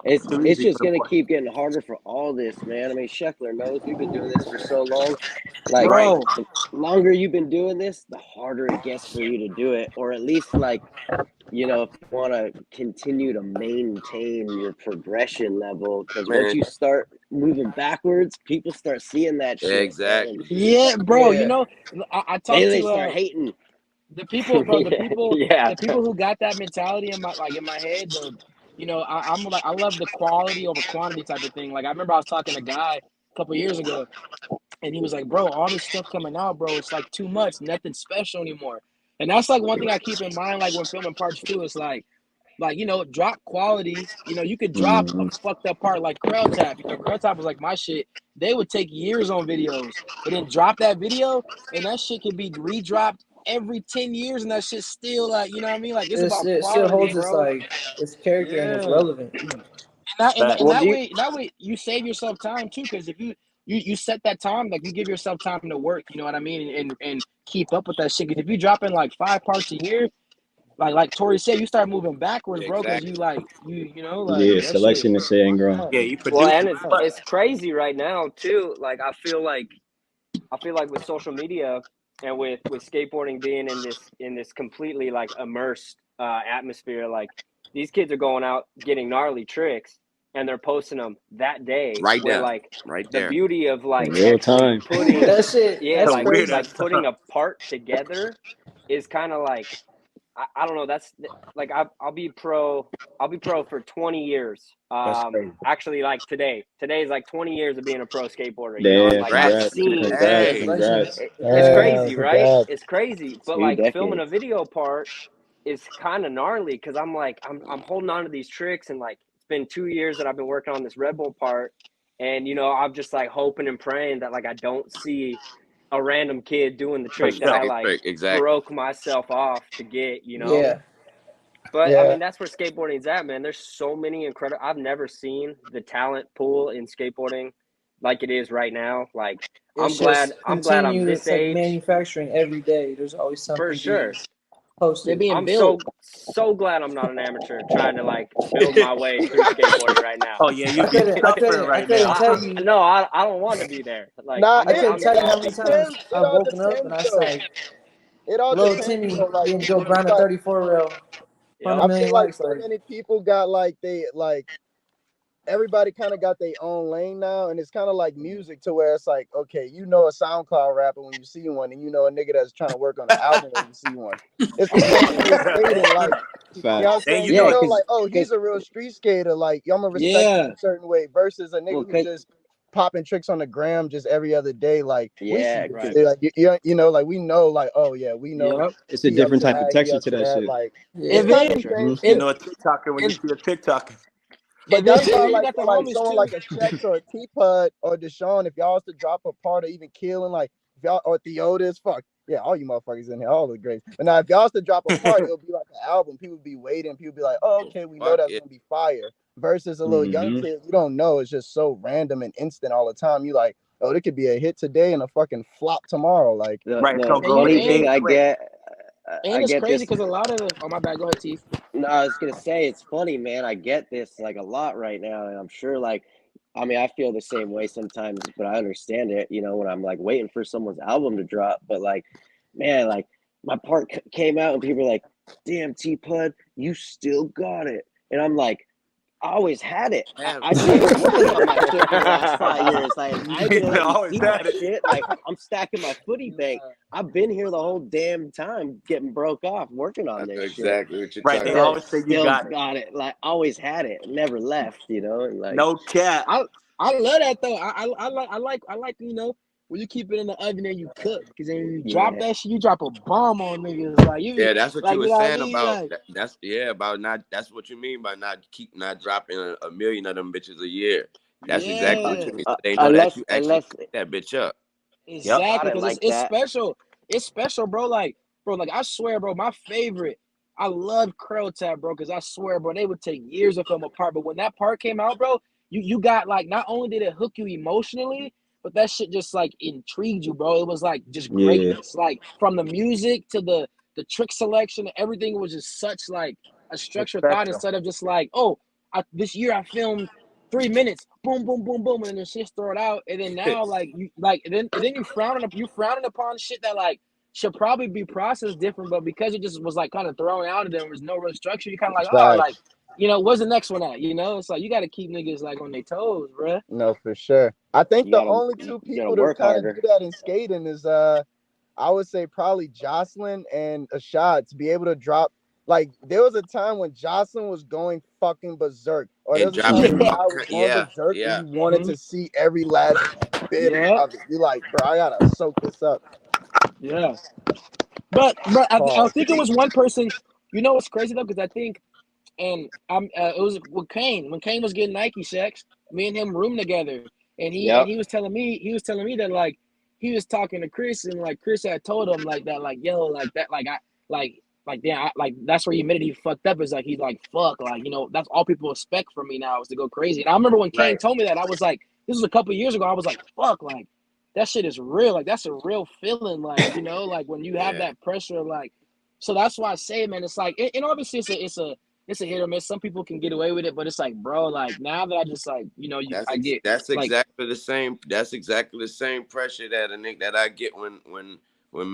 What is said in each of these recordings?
It's Too it's easy for just the gonna boy. keep getting harder for all this, man. I mean, Scheffler knows we've been doing this for so long. Like, Right. Bro, the longer you've been doing this, the harder it gets for you to do it, or at least like, if you want to continue to maintain your progression level, because once Man, you start moving backwards, people start seeing that shit, and exactly. yeah, bro. You Yeah. know, I then talked they to start hating. the people, bro. Yeah, yeah. The people who got that mentality in my head. I'm like, I love the quality over quantity type of thing. Like I remember I was talking to a guy a couple years ago, and he was like, "Bro, all this stuff coming out, bro, it's like too much. Nothing special anymore." And that's like one thing I keep in mind, like when filming parts too. It's like drop quality. You could drop a Mhm. fucked up part like Krell Tap. Krell Tap was like my shit. They would take years on videos, but then drop that video, and that shit can be redropped every 10 years, and that shit still like, you know what I mean? Like it's about It still quality, holds its bro. like its character and it's Yeah. relevant. And Well, do that you? way you save yourself time too, because if you set that time, like you give yourself time to work, you know what I mean, and keep up with that shit. Because if you drop in like 5 parts a year, like Tori said, you start moving backwards, bro, because Exactly. Yeah, that shit. selection is staying grown. Yeah, you Well, produce and too much. it's crazy right now too. Like I feel like with social media and with skateboarding being in this completely like immersed atmosphere, like these kids are going out getting gnarly tricks and they're posting them that day. Right Where there. like Right the there. beauty of In like real actually time. putting, That shit, yeah, that's Some like weird crazy. ass like putting stuff. a part together is kind of like I don't know. That's like I'll be pro for 20 years. That's crazy. Actually, like today is like 20 years of being a pro skateboarder, and Damn, like I've Congrats. seen. Hey. Congratulations. It's Yeah. crazy, right? Congrats. It's crazy, but 2 decades. filming a video part is kind of gnarly because I'm like I'm holding on to these tricks, and like it's been 2 years that I've been working on this Red Bull part, and I'm just like hoping and praying that like I don't see a random kid doing the trick that I Second like trick. Exactly. broke myself off to get. Yeah. But I Yeah. mean, that's where skateboarding's at, man. There's so many incredible. I've never seen the talent pool in skateboarding like it is right now. Like, It's I'm just glad. I'm glad I'm continuous this like age manufacturing every day. There's always for something being sure. They're posted. being I'm built. so glad I'm not an amateur trying to like build my way through skateboarding right now. Oh yeah, you be I suffering couldn't I right couldn't now. tell you No, I don't want to be there. Like, Nah, I I'm couldn't I'm tell you how all many sad. times depends. It I've all woken up and depends I though. say, It all little depends Timmy though. Like, didn't go it's grind a like 34 rail, Yep. 100 I million feel like likes. so Like, many people got like they like everybody kind of got their own lane now, and it's kind of like music to where it's like, okay, a SoundCloud rapper when you see one, and a nigga that's trying to work on an album when you see one. It's the same thing with skating, like. You know what I'm Facts. And saying? you know Yeah, it. Like, oh, cause he's a real street skater. Like, I'm gonna respect him Yeah. a certain way versus a well, nigga who cause just popping tricks on the gram just every other day. Like, we see yeah, this Right. shit. Like, like we know, like, oh yeah, we know Yep. It's a he up different to type of that, he texture up to to that that. shit. Like, it's And yeah. kind for of the then sure. same You and shit. know a TikToker when you and see a TikToker. But and then that's and why, then you like, got the for like homies someone too. like a Shex or a T-Pud or Deshaun, if y'all was to drop a part or even killing, like, if y'all or Theotis, fuck yeah, all you motherfuckers in here, all the greats. But now, if y'all was to drop a part, it'll be like an album. People be waiting. People be like, oh, Oh, okay, we know fuck that's yeah. gonna be fire. Versus a little young Hmm. kid, you don't know. It's just so random and instant all the time. You like, oh, it could be a hit today and a fucking flop tomorrow. Like, The Right, it's the gonna And go you funny big thing and I quick. get, I and it's get crazy this. because a lot of the my bad, go ahead, Teeth. No, I was gonna say it's funny, man. I get this like a lot right now, and I'm sure like, I mean, I feel the same way sometimes, but I understand it. When I'm like waiting for someone's album to drop, but like, man, like my part came out, and people are like, "Damn, T Pud, you still got it," and I'm like, I always had it. Have I've been working on my shit for the last 5 years. Like, I ain't He gonna said, let you always see my had it. shit. Like, I'm stacking my footy bank. I've been here the whole damn time getting broke off working on I know this shit. exactly what you're Right, talking they And about. always say you still got it. got it. Like, always had it. Never left. And like, No cap. I love that though. I like when you keep it in the oven and you cook, because then you drop yeah. that shit, you drop a bomb on niggas. Like you Yeah, that's what you like were you know what I saying mean? about Like that's about not. That's what you mean by not dropping a million of them bitches a year. That's exactly what you yeah, mean. So they know that Unless, you actually unless cook that bitch up. Yep. got exactly. it Because it's like it's that. special. It's special, bro. Like I swear, bro, my favorite. I love Krell Tap, bro, because I swear, bro, they would take years to film a part. But when that part came out, bro, you got like not only did it hook you emotionally, but that shit just like intrigued you, bro. It was like just Yeah. greatness. Like from the music to the trick selection, everything was just such like a It's structured thought special. instead of just like, oh, this year I filmed 3 minutes, boom, boom, boom, boom, and then shit throw it out, and then now like then you frowning upon shit that like should probably be processed different, but because it just was like kind of thrown out and there was no real structure, you kind of like, oh, like, you know, where's the next one at? You know, it's like you got to keep niggas like on their toes, bruh. No, for sure. I think You the gotta- only you two gotta people that work kind of harder. do that in skating is I would say probably Jocelyn and Ashad to be able to drop. Like there was a time when Jocelyn was going fucking berserk, or there And was a time when dropping, Ashad was going berserk, yeah. and you wanted to see every last bit Yeah. of it. You like, bro, I gotta soak this up. Yeah. But I think it was one person. You know what's crazy though, because I think, and it was with Kane when Kane was getting Nike checks. Me and him room together, and he was telling me that like he was talking to Chris, and like Chris had told him like that, like yo, like that, like I like damn, like that's where he admitted he fucked up. Is like he's like fuck, like you know that's all people expect from me now is to go crazy. And I remember when Kane told me that, I was like, this was a couple years ago. I was like, fuck, like that shit is real. Like that's a real feeling. Like you know, like when you have that pressure, like so that's why I say, man, it's like and obviously it's a hit or miss. Some people can get away with it, but it's like, bro, like now that I just like, you know, That's like, exactly the same. That's exactly the same pressure that I get when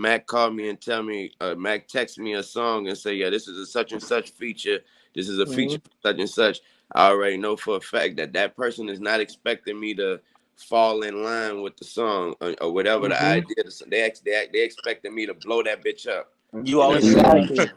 Mac called me and tell me, Mac text me a song and say, yeah, this is a such and such feature. This is a feature such and such. I already know for a fact that person is not expecting me to fall in line with the song or whatever the idea. They expecting me to blow that bitch up. You always exactly.